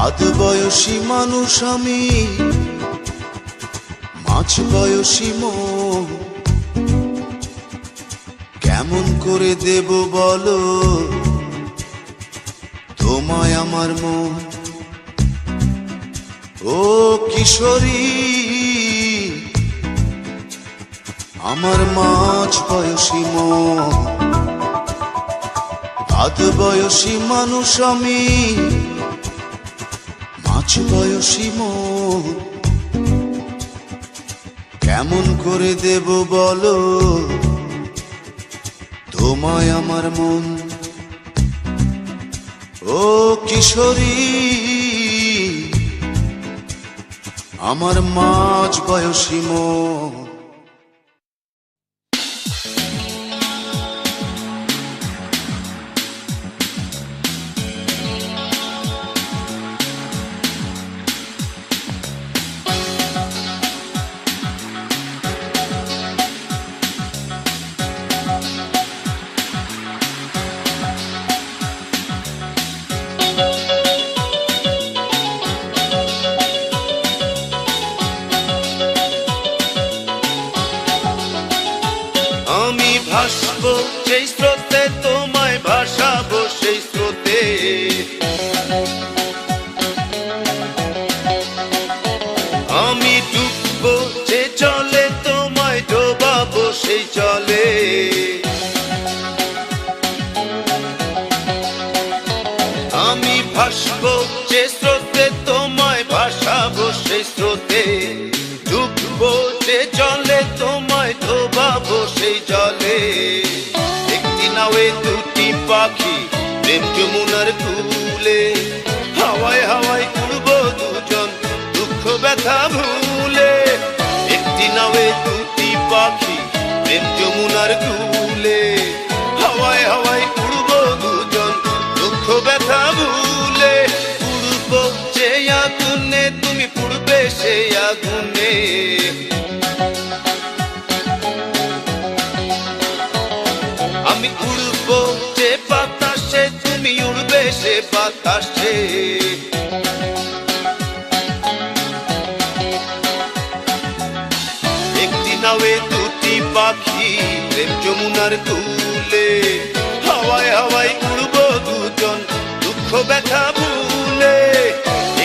আধ বয়সী মানুষ আমি, মাঝ বয়সী মন। কেমন করে দেব বলো তোমায় আমার মন, ও কিশোরী আমার মাঝ বয়সী মন। আধ বয়সী মানুষ আমি, মাঝ বয়সী মন। কেমন করে দেব বলো তোমায় আমার মন, ও কিশোরী আমার মাঝ বয়সী মন। আমি ভাসবো সেই স্রোতে, তোমায় ভাসাবো সেই স্রোতে। আমি ডুববো যে জলে, তোমায় ডোবাবো সেই জলে। আমি ভাসবো যে স্রোতে, তোমায় ভাসাবো সেই স্রোতে। ডুববো যে জলে, তোমায় ডোবাবো সেই জলে। একটি নাওয়ে দুটি পাখি, প্রেম যমুনার কূলে। হাওয়ায় হাওয়ায় উড়বো দুজন, দুঃখ ব্যথা ভুলে। একটি নাওয়ে দুটি পাখি, প্রেম যমুনার কূলে। হাওয়ায় হাওয়ায় উড়বো দুজন, দুঃখ ব্যথা ভুলে। উড়বো যে আগুনে, তুমি পুড়বে সেই আগুনে। আমি উড়বো যে বাতাসে, তুমি উড়বে সে বাতাসে। একটি নাওয়ে দুটি পাখি, প্রেম যমুনার কূলে। হাওয়ায় হাওয়ায় উড়বো দুজন, দুঃখ ব্যথা ভুলে।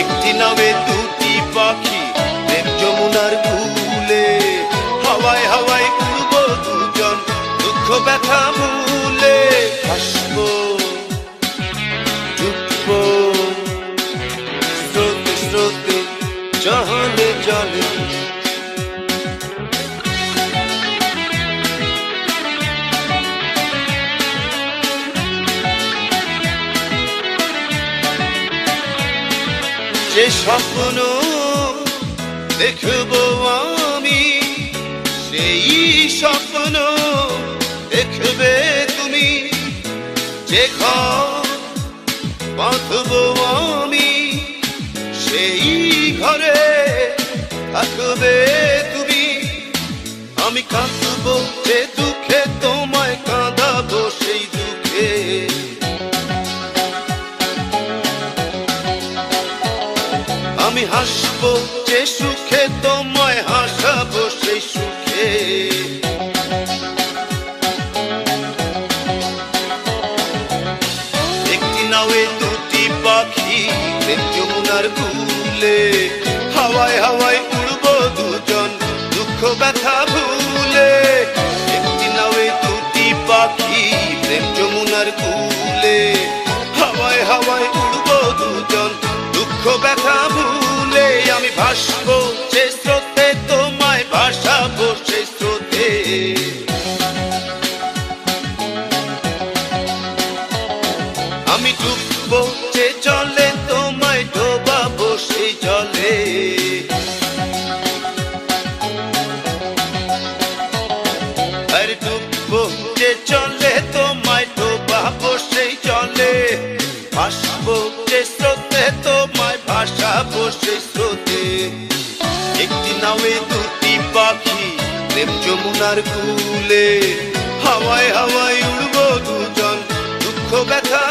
একটি নাওয়ে দুটি পাখি, প্রেম যমুনার কূলে। হাওয়ায় হাওয়ায় উড়বো দুজন, দুঃখ ব্যথা ভুলে। হাসবো ডুববো স্রোতে স্রোতে, জলে জলে। যে স্বপ্ন দেখবো আমি সেই স্বপ্ন, দেখবে তুমি যে ঘর বাঁধবো আমি, সেই ঘরে থাকবে তুমি। আমি কাঁদবো যে দুঃখে, তোমায় কাঁদাবো সেই দুঃখে। আমি হাসবো যে সুখে, তোমায় হাসাবো সেই সুখে। একটি নাওয়ে দুটি পাখি, প্রেম যমুনার কূলে, হাওয়ায় হাওয়ায় উড়বো দুজন দুঃখ ব্যথা ভুলে। একটি নাওয়ে দুটি পাখি, প্রেম যমুনার কূলে, হাওয়ায় হাওয়ায় উড়বো দুজন দুঃখ ব্যথা ভুলে। আমি ভাসবো যে স্রোতে, তোমায় ভাসাবো সেই স্রোতে। আমি ডুববো যে জলে, তোমায় ডোবাবো সেই জলে। আর ডুববো যে জলে, তোমায় ডোবাবো সেই জলে। ভাসবো যে স্রোতে, তোমায় ভাসাবো সেই স্রোতে। একটি নাওয়ে দুটি পাখি, প্রেম যমুনার কূলে, হাওয়ায় হাওয়ায় উড়বো দুজন দুঃখ ব্যথা